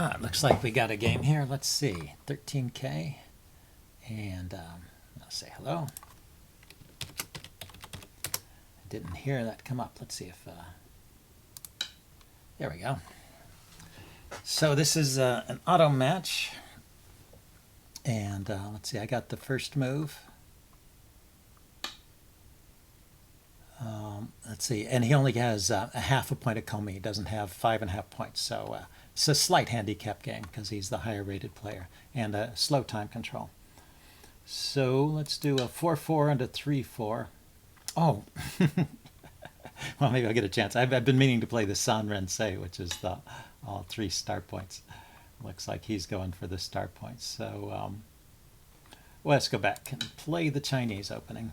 It looks like we got a game here. Let's see, 13K, and I'll say hello. I didn't hear that come up. Let's see if, there we go. So this is an auto match, and let's see, I got the first move. Let's see, and he only has a half a point of Comey. He doesn't have 5.5 points, so it's a slight handicap game because he's the higher rated player, and a slow time control. So let's do a 4-4 and a 3-4. Oh, well, maybe I'll get a chance. I've been meaning to play the San Rensei, which is the all 3 star points. Looks like he's going for the star points. So well, let's go back and play the Chinese opening.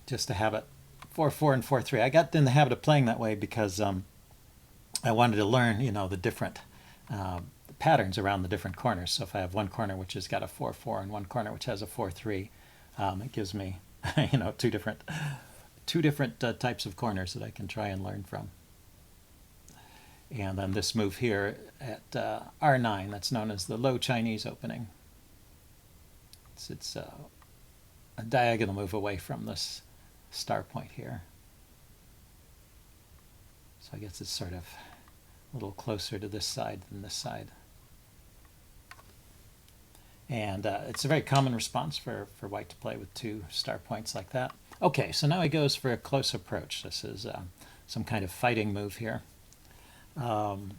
Just to have it 4-4 and 4-3. I got in the habit of playing that way because I wanted to learn, the different patterns around the different corners. So if I have one corner which has got a 4-4 and one corner which has a 4-3, it gives me, two different types of corners that I can try and learn from. And then this move here at R9, that's known as the low Chinese opening. It's a diagonal move away from this star point here. So I guess it's sort of a little closer to this side than this side. And it's a very common response for white to play with 2 star points like that. Okay, so now he goes for a close approach. This is some kind of fighting move here. And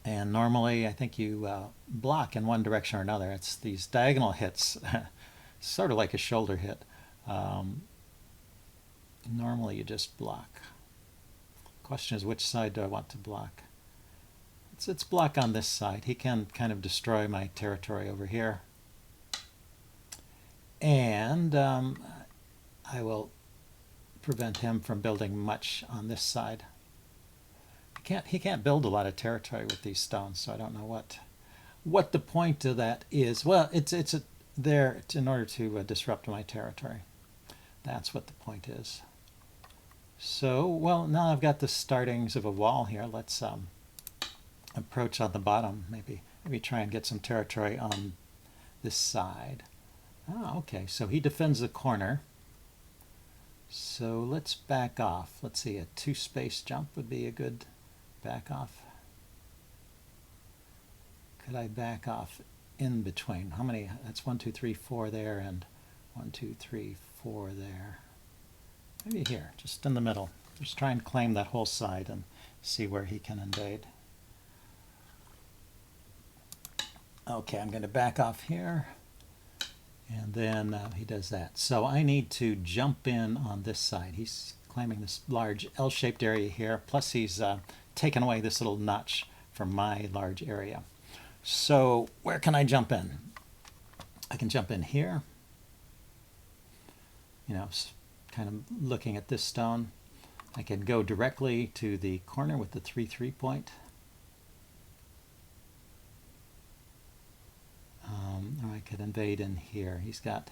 normally I think you block in one direction or another. It's these diagonal hits, sort of like a shoulder hit. Normally you just block. Question is, which side do I want to block? It's block on this side. He can kind of destroy my territory over here. And I will prevent him from building much on this side. He can't build a lot of territory with these stones, so I don't know what the point of that is. Well, it's there in order to disrupt my territory. That's what the point is. So, well, now I've got the startings of a wall here. Let's approach on the bottom. Maybe try and get some territory on this side. Oh, okay. So he defends the corner. So let's back off. Let's see, a 2-space jump would be a good back off. Could I back off in between? How many? That's 1, 2, 3, 4 there, and 1, 2, 3, 4 there. Maybe here, just in the middle. Just try and claim that whole side and see where he can invade. Okay, I'm going to back off here, and then he does that. So I need to jump in on this side. He's claiming this large L-shaped area here, plus he's taken away this little notch from my large area. So where can I jump in? I can jump in here, kind of looking at this stone. I can go directly to the corner with the 3-3 point. Or I could invade in here. He's got,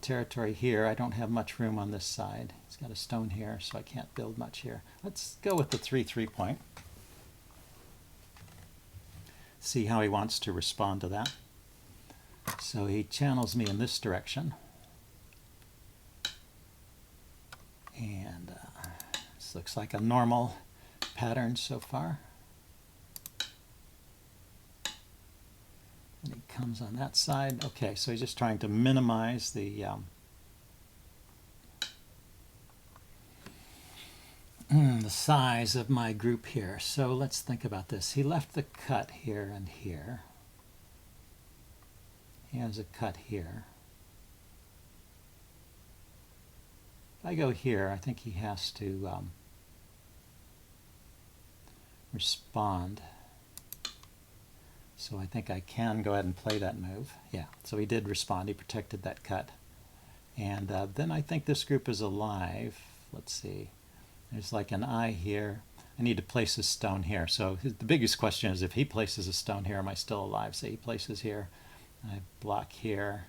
territory here. I don't have much room on this side. He's got a stone here, so I can't build much here. Let's go with the 3-3 point. See how he wants to respond to that. So he channels me in this direction. And this looks like a normal pattern so far. And he comes on that side. Okay, so he's just trying to minimize the size of my group here. So let's think about this. He left the cut here and here. He has a cut here. If I go here, I think he has to respond. So I think I can go ahead and play that move. Yeah, so he did respond. He protected that cut. And then I think this group is alive. Let's see. There's like an eye here. I need to place a stone here. So the biggest question is, if he places a stone here, am I still alive? Say he places here. I block here.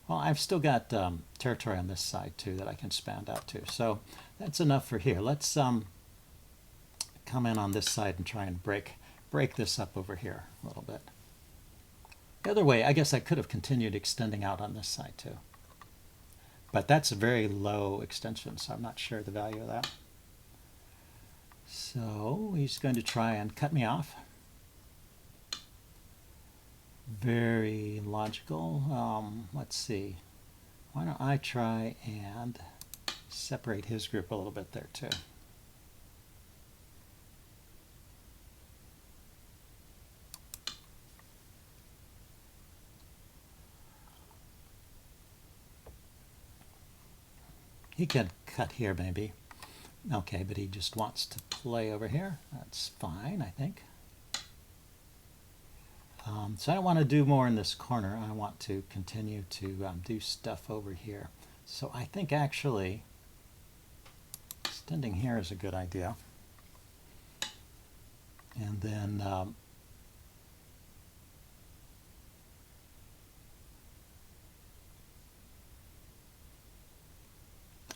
Well, I've still got territory on this side too that I can expand out to. So that's enough for here. Let's come in on this side and try and break this up over here a little bit. The other way, I guess I could have continued extending out on this side too. But that's a very low extension, so I'm not sure the value of that. So he's going to try and cut me off. Very logical. Let's see. Why don't I try and separate his group a little bit there too. He could cut here maybe. Okay, but he just wants to play over here. That's fine, I think. So I don't want to do more in this corner. I want to continue to do stuff over here. So I think actually extending here is a good idea. And then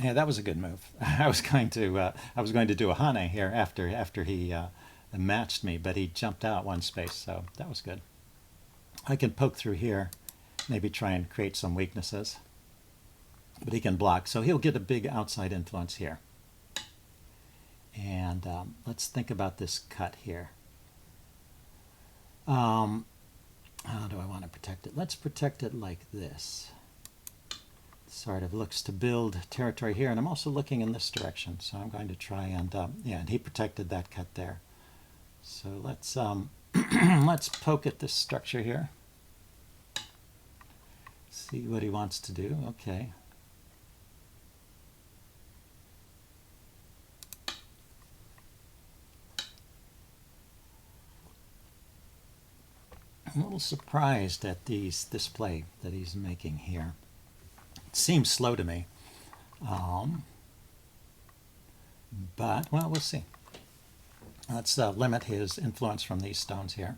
yeah, that was a good move. I was going to do a Hane here after he matched me, but he jumped out one space, so that was good. I can poke through here, maybe try and create some weaknesses, but he can block, so he'll get a big outside influence here. And let's think about this cut here. How do I want to protect it? Let's protect it like this. Sort of looks to build territory here, and I'm also looking in this direction, so I'm going to try and yeah, and he protected that cut there. So let's let's poke at this structure here, see what he wants to do. Okay, I'm a little surprised at this play that he's making here. It seems slow to me, but well, we'll see. Let's limit his influence from these stones here,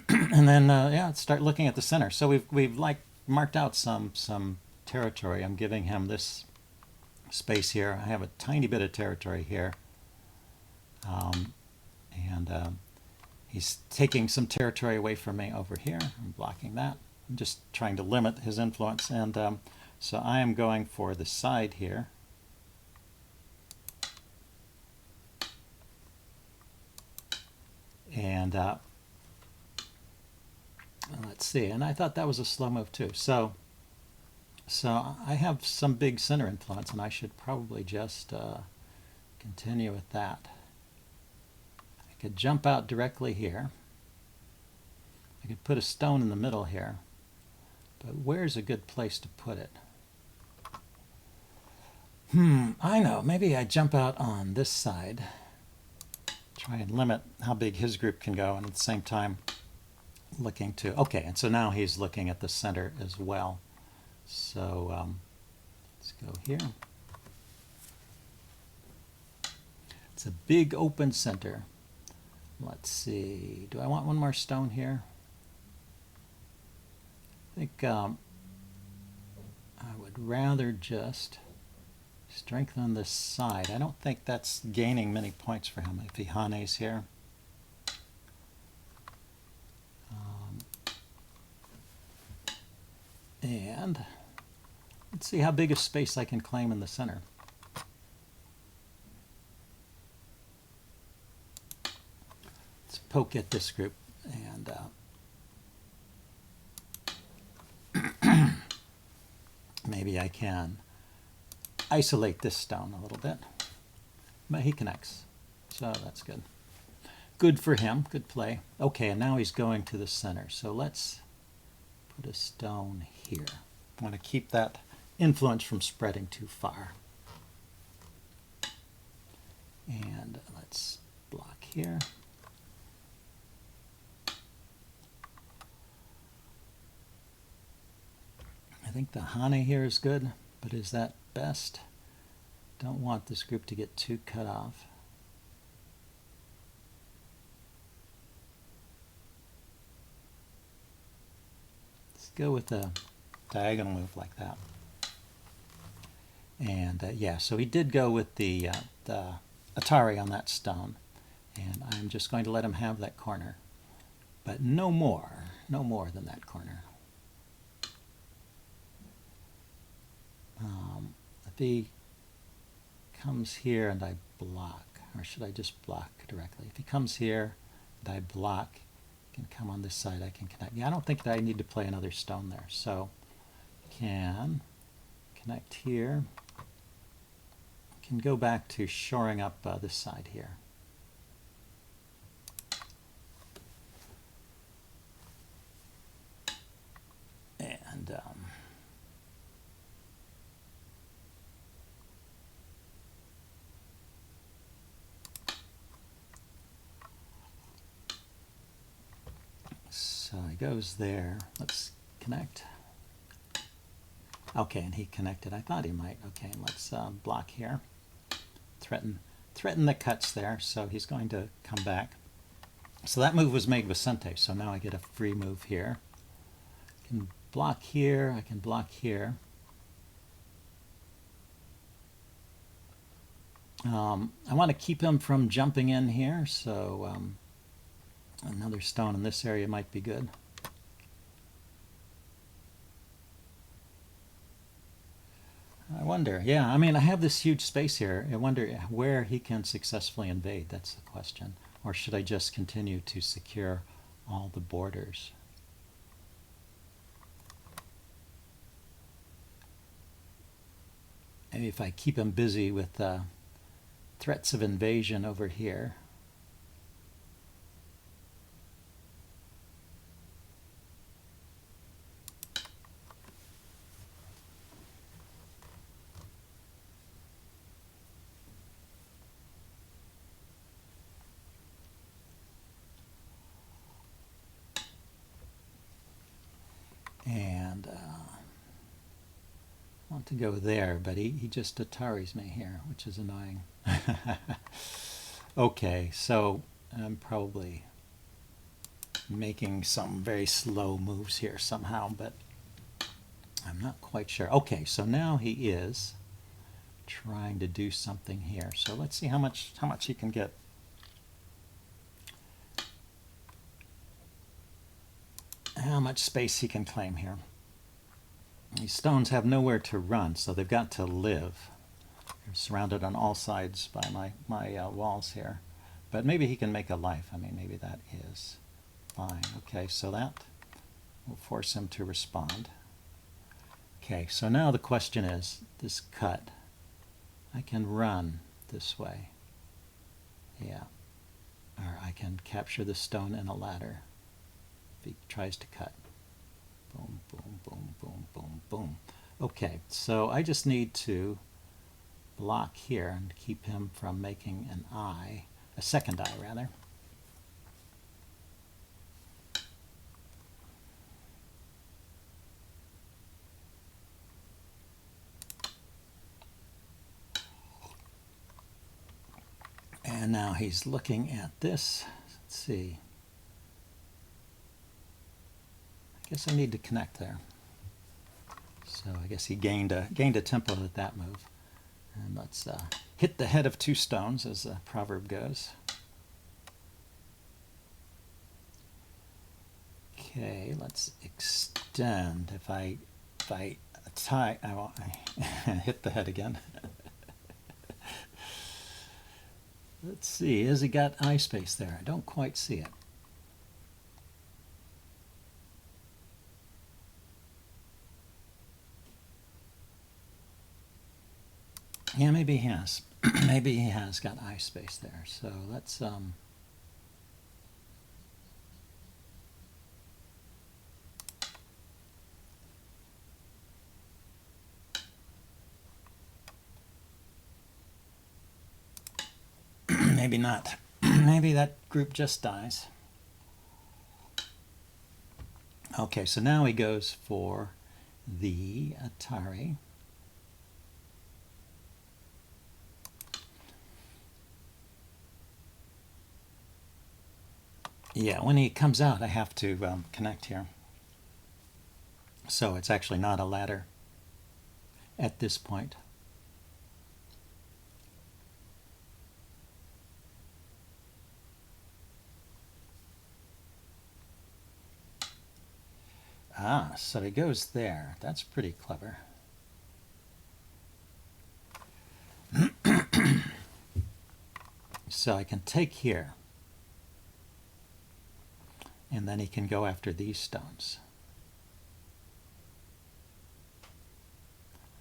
and then yeah, let's start looking at the center. So we've like marked out some territory. I'm giving him this space here. I have a tiny bit of territory here, and he's taking some territory away from me over here. I'm blocking that. I'm just trying to limit his influence, and so I am going for the side here. And let's see, and I thought that was a slow move too. So I have some big center influence, and I should probably just continue with that. I could jump out directly here. I could put a stone in the middle here. But where's a good place to put it? I know. Maybe I jump out on this side. Try and limit how big his group can go, and at the same time looking to... Okay, and so now he's looking at the center as well. So let's go here. It's a big open center. Let's see. Do I want one more stone here? I think I would rather just strengthen this side. I don't think that's gaining many points for him if he Hanes here. And let's see how big a space I can claim in the center. Let's poke at this group, and maybe I can isolate this stone a little bit. But he connects, so that's good. Good for him, good play. Okay, and now he's going to the center, so let's put a stone here. I want to keep that influence from spreading too far. And let's block here. I think the Hane here is good, but is that best? Don't want this group to get too cut off. Let's go with a diagonal move like that. And yeah, so he did go with the Atari on that stone, and I'm just going to let him have that corner, but no more than that corner. If he comes here and I block, or should I just block directly? If he comes here and I block, I can come on this side, I can connect. Yeah, I don't think that I need to play another stone there, so can connect here. Can go back to shoring up this side here. And so he goes there. Let's connect. Okay, and he connected. I thought he might. Okay, let's block here. Threaten the cuts there, so he's going to come back. So that move was made with Sente, so now I get a free move here. I can block here, I can block here. I want to keep him from jumping in here, so another stone in this area might be good. I wonder, yeah, I mean, I have this huge space here. I wonder where he can successfully invade. That's the question. Or should I just continue to secure all the borders? Maybe if I keep him busy with threats of invasion over here. And I want to go there, but he just Ataris me here, which is annoying. Okay, so I'm probably making some very slow moves here somehow, but I'm not quite sure. Okay, so now he is trying to do something here. So let's see how much he can get. How much space he can claim here. These stones have nowhere to run, so they've got to live. They're surrounded on all sides by my walls here. But maybe he can make a life. I mean, maybe that is fine. Okay, so that will force him to respond. Okay, so now the question is, this cut, I can run this way. Yeah. Or I can capture the stone in a ladder if he tries to cut. Boom, boom, boom, boom, boom, boom. Okay, so I just need to block here and keep him from making an eye, a second eye rather. And now he's looking at this. Let's see. I guess I need to connect there. So I guess he gained a tempo with that move. And let's hit the head of two stones, as the proverb goes. Okay, let's extend. If I tie, I will hit the head again. Let's see, has he got eye space there? I don't quite see it. Yeah, maybe he has. Maybe he has got eye space there. So let's maybe not. Maybe that group just dies. Okay, so now he goes for the Atari. Yeah, when he comes out, I have to connect here. So it's actually not a ladder at this point. Ah, so he goes there. That's pretty clever. So I can take here, and then he can go after these stones.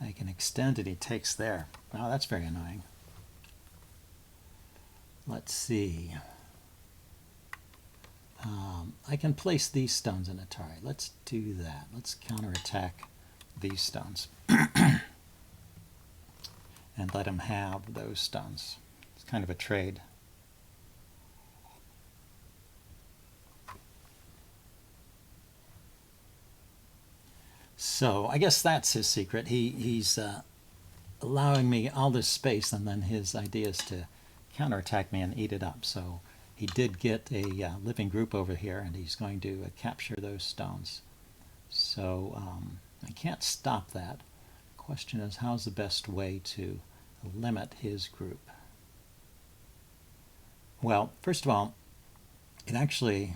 I can extend it, he takes there. Oh, that's very annoying. Let's see. I can place these stones in Atari. Let's do that. Let's counterattack these stones. And let him have those stones. It's kind of a trade. So I guess that's his secret. He's allowing me all this space, and then his idea is to counterattack me and eat it up. So he did get a living group over here, and he's going to capture those stones. So I can't stop that. Question is, how's the best way to limit his group? Well, first of all, it actually,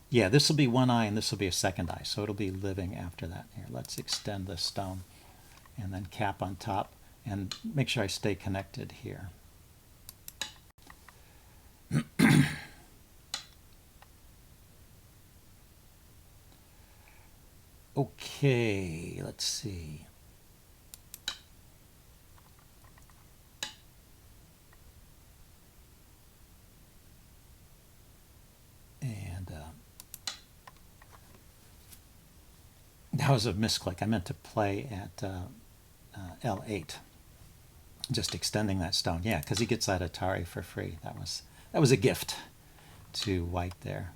yeah, this will be one eye and this will be a second eye, so it'll be living after that. Here, let's extend this stone and then cap on top and make sure I stay connected here. Okay, let's see. And that was a misclick. I meant to play at L8. Just extending that stone. Yeah, because he gets that Atari for free. That was a gift to white there.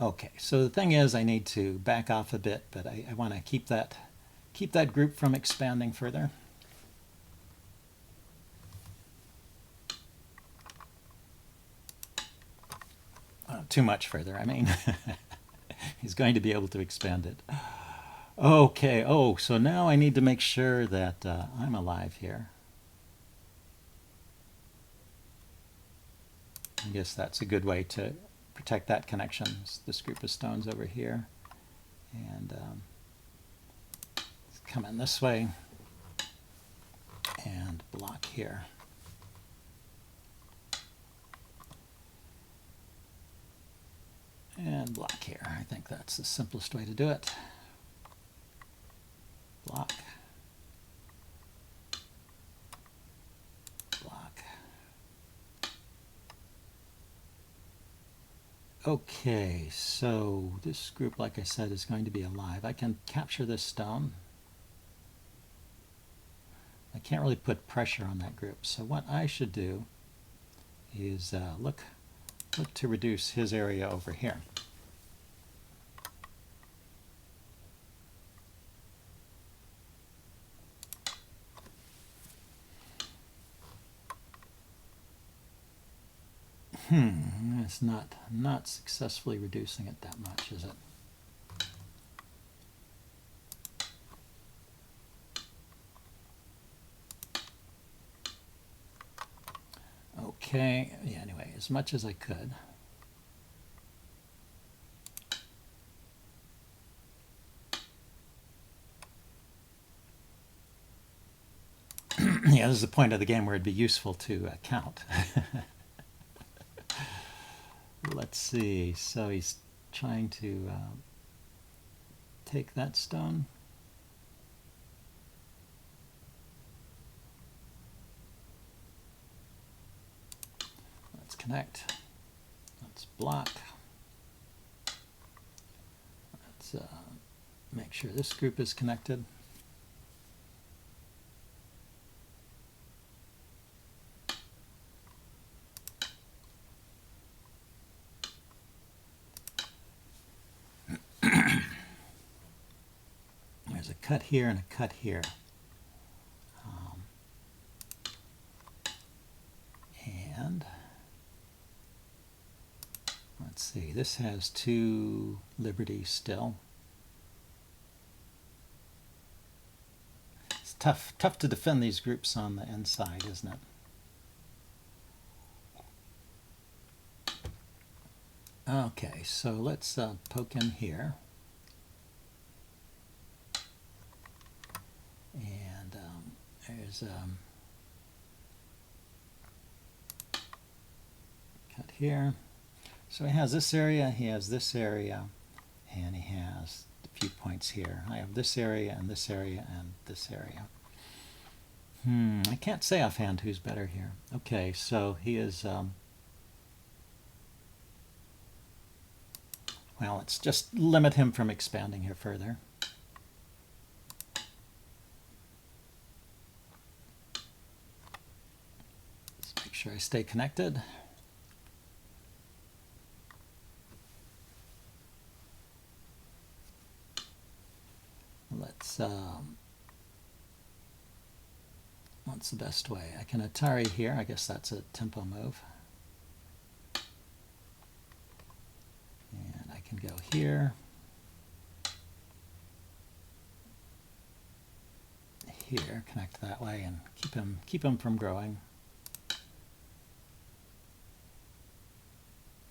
Okay, so the thing is I need to back off a bit, but I want to keep that group from expanding further. Too much further, I mean. He's going to be able to expand it. Okay, oh, so now I need to make sure that I'm alive here. I guess that's a good way to protect that connection. This group of stones over here. And let's come in this way and block here. And block here. I think that's the simplest way to do it. Block. Block. Okay, so this group, like I said, is going to be alive. I can capture this stone. I can't really put pressure on that group. So what I should do is look to reduce his area over here. It's not successfully reducing it that much, is it? Okay, yeah, anyway, as much as I could. Yeah, this is the point of the game where it'd be useful to count. Let's see, so he's trying to take that stone. Let's connect. Let's block. Let's make sure this group is connected. There's a cut here and a cut here. And Let's see, this has 2 liberties still. It's tough to defend these groups on the inside, isn't it? Okay, so let's poke in here. And there's cut here. So he has this area, he has this area, and he has a few points here. I have this area and this area and this area. I can't say offhand who's better here. Okay, so he is, well, let's just limit him from expanding here further. Let's make sure I stay connected. Let's, what's the best way? I can Atari here. I guess that's a tempo move. And I can go here. Here, connect that way and keep him from growing.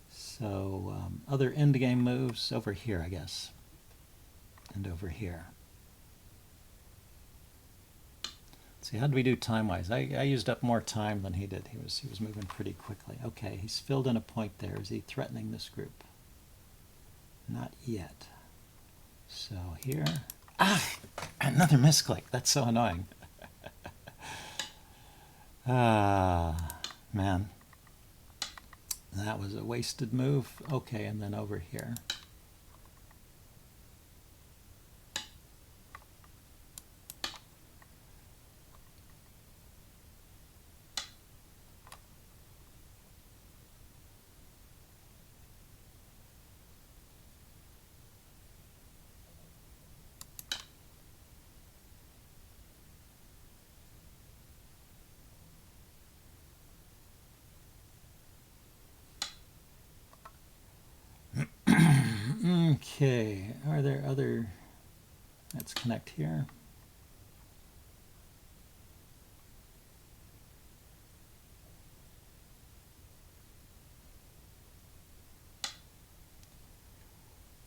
So other endgame moves over here, I guess, and over here. See, how did we do time-wise? I used up more time than he did. He was moving pretty quickly. Okay, he's filled in a point there. Is he threatening this group? Not yet. So here, another misclick. That's so annoying. Man, that was a wasted move. Okay, and then over here. Okay, are there other, let's connect here.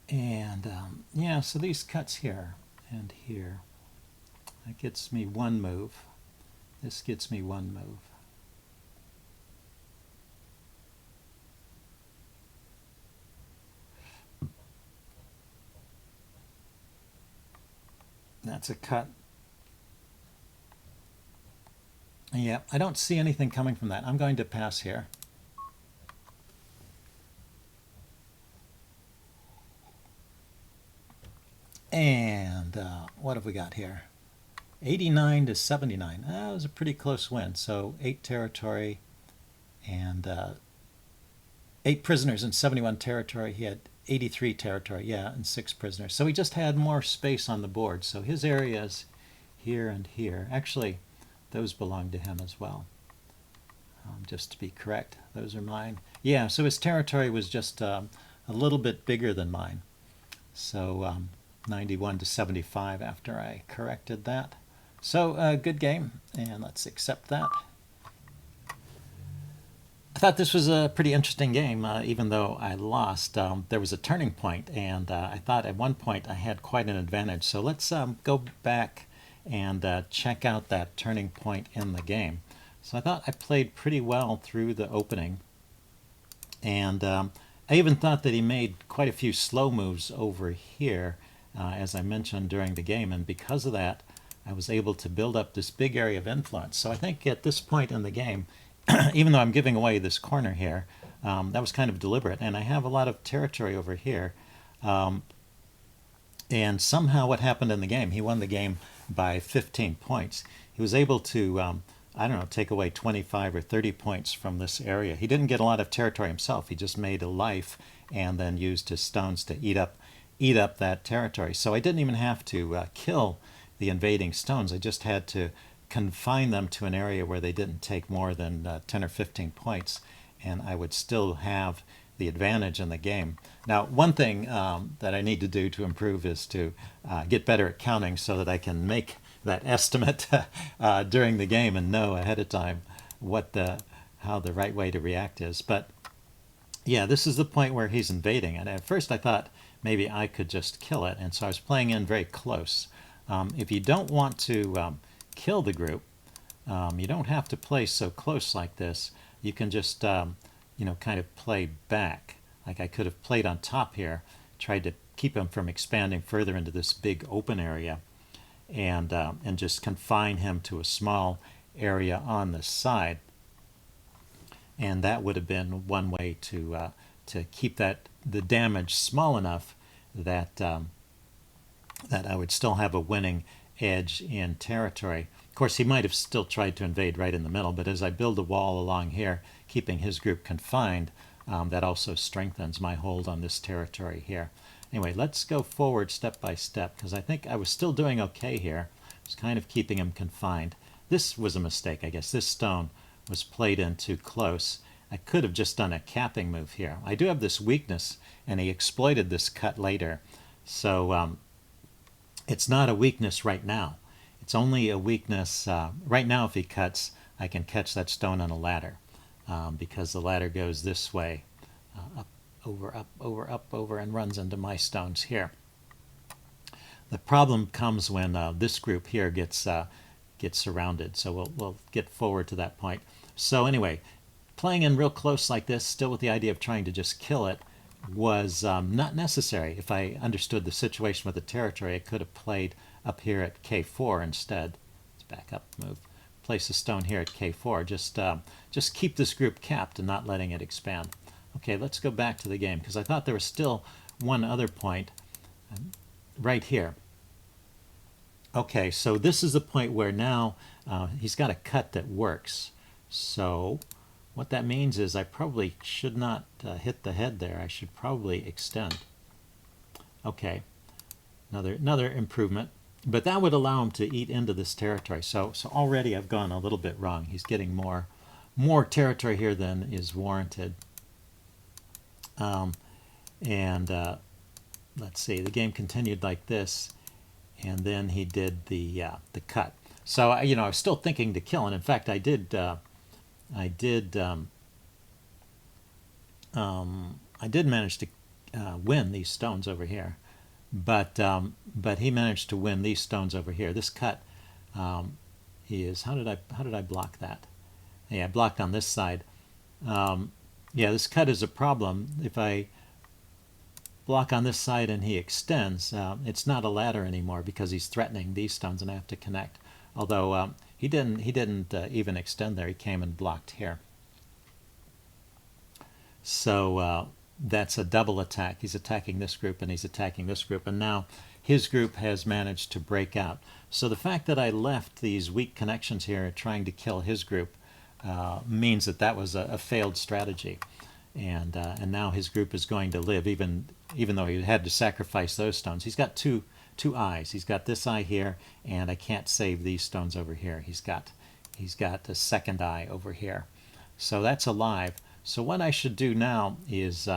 And yeah, so these cuts here and here, that gets me 1 move. This gets me 1 move. That's a cut. Yeah, I don't see anything coming from that. I'm going to pass here. And what have we got here? 89 to 79. That was a pretty close win. So 8 territory and 8 prisoners in 71 territory. He had 83 territory, yeah, and 6 prisoners. So he just had more space on the board. So his areas here and here, actually, those belong to him as well. Just to be correct, those are mine. Yeah, so his territory was just a little bit bigger than mine. So 91 to 75 after I corrected that. So good game, and let's accept that. I thought this was a pretty interesting game, even though I lost. There was a turning point, and I thought at one point I had quite an advantage. So let's go back and check out that turning point in the game. So I thought I played pretty well through the opening, and I even thought that he made quite a few slow moves over here, as I mentioned during the game, and because of that, I was able to build up this big area of influence. So I think at this point in the game, even though I'm giving away this corner here, that was kind of deliberate. And I have a lot of territory over here. And somehow what happened in the game, he won the game by 15 points. He was able to, I don't know, take away 25 or 30 points from this area. He didn't get a lot of territory himself. He just made a life and then used his stones to eat up that territory. So I didn't even have to kill the invading stones. I just had to confine them to an area where they didn't take more than 10 or 15 points, and I would still have the advantage in the game. Now, one thing that I need to do to improve is to get better at counting so that I can make that estimate during the game and know ahead of time how the right way to react is. But yeah, this is the point where he's invading, and at first I thought maybe I could just kill it, and so I was playing in very close. If you don't want to kill the group, you don't have to play so close like this. You can just kind of play back. Like I could have played on top here, tried to keep him from expanding further into this big open area, and just confine him to a small area on the side. And that would have been one way to keep the damage small enough that that I would still have a winning edge in territory. Of course, he might have still tried to invade right in the middle, but as I build a wall along here, keeping his group confined, that also strengthens my hold on this territory here. Anyway, let's go forward step by step, because I think I was still doing okay here. I was kind of keeping him confined. This was a mistake, I guess. This stone was played in too close. I could have just done a capping move here. I do have this weakness, and he exploited this cut later. So it's not a weakness right now. It's only a weakness right now. If he cuts, I can catch that stone on a ladder because the ladder goes this way, up, over, and runs into my stones here. The problem comes when this group here gets surrounded. So we'll get forward to that point. So anyway, playing in real close like this, still with the idea of trying to just kill it, was not necessary. If I understood the situation with the territory, I could have played up here at K4 instead. Let's back up, move. Place a stone here at K4. Just keep this group capped and not letting it expand. Okay, let's go back to the game, because I thought there was still one other point right here. Okay, so this is the point where now he's got a cut that works. So what that means is I probably should not hit the head there. I should probably extend. Okay, another improvement. But that would allow him to eat into this territory. So already I've gone a little bit wrong. He's getting more territory here than is warranted. Let's see, the game continued like this, and then he did the cut. So I was still thinking to kill, and in fact I did manage to win these stones over here, but he managed to win these stones over here. This cut is how did I block that? Yeah, I blocked on this side. Yeah, this cut is a problem. If I block on this side and he extends, it's not a ladder anymore because he's threatening these stones, and I have to connect. Although he didn't even extend there. He came and blocked here. So that's a double attack. He's attacking this group and he's attacking this group, and now his group has managed to break out. So the fact that I left these weak connections here trying to kill his group means that was a failed strategy, and now his group is going to live even though he had to sacrifice those stones. He's got two eyes. He's got this eye here, and I can't save these stones over here. He's got a second eye over here, so that's alive. So what I should do now is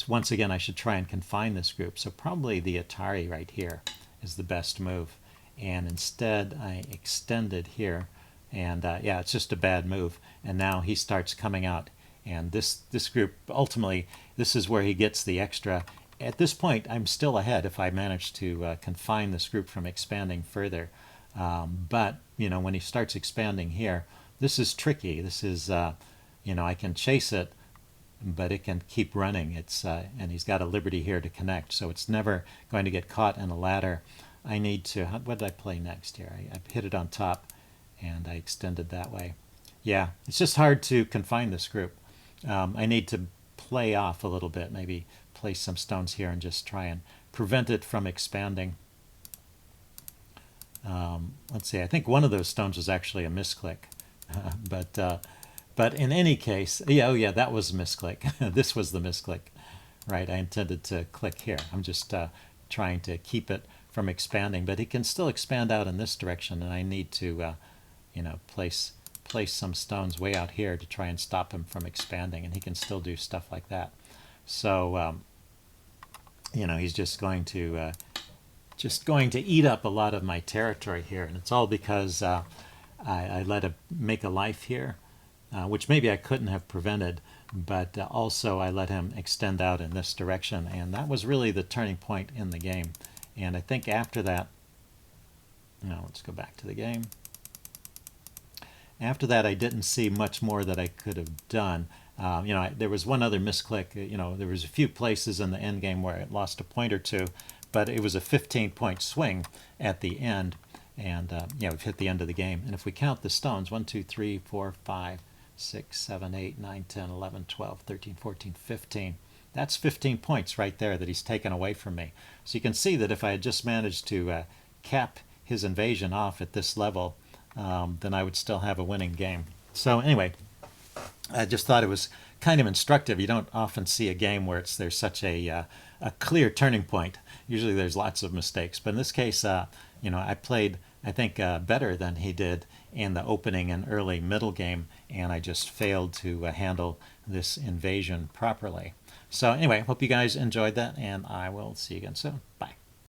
once again I should try and confine this group. So probably the Atari right here is the best move, and instead I extended here, and yeah, it's just a bad move. And now he starts coming out, and this group ultimately, this is where he gets the extra. At this point, I'm still ahead if I manage to confine this group from expanding further. But when he starts expanding here, this is tricky. This is I can chase it, but it can keep running. And he's got a liberty here to connect, so it's never going to get caught in a ladder. I need to. What did I play next here? I hit it on top, and I extended that way. Yeah, it's just hard to confine this group. I need to play off a little bit, maybe place some stones here and just try and prevent it from expanding. Let's see, I think one of those stones was actually a misclick, but in any case, yeah, that was a misclick. This was the misclick, right? I intended to click here. I'm just trying to keep it from expanding, but it can still expand out in this direction, and I need to place place some stones way out here to try and stop him from expanding, and he can still do stuff like that. So he's just going to eat up a lot of my territory here, and it's all because I let him make a life here, which maybe I couldn't have prevented, but also I let him extend out in this direction, and that was really the turning point in the game. And I think after that, let's go back to the game. After that, I didn't see much more that I could have done. There was one other misclick. There was a few places in the end game where I lost a point or two, but it was a 15-point swing at the end, and we've hit the end of the game. And if we count the stones, 1, 2, 3, 4, 5, 6, 7, 8, 9, 10, 11, 12, 13, 14, 15. That's 15 points right there that he's taken away from me. So you can see that if I had just managed to cap his invasion off at this level, then I would still have a winning game. So anyway, I just thought it was kind of instructive. You don't often see a game where there's such a clear turning point. Usually there's lots of mistakes, but in this case, I played, I think, better than he did in the opening and early middle game, and I just failed to handle this invasion properly. So anyway, hope you guys enjoyed that, and I will see you again soon. Bye.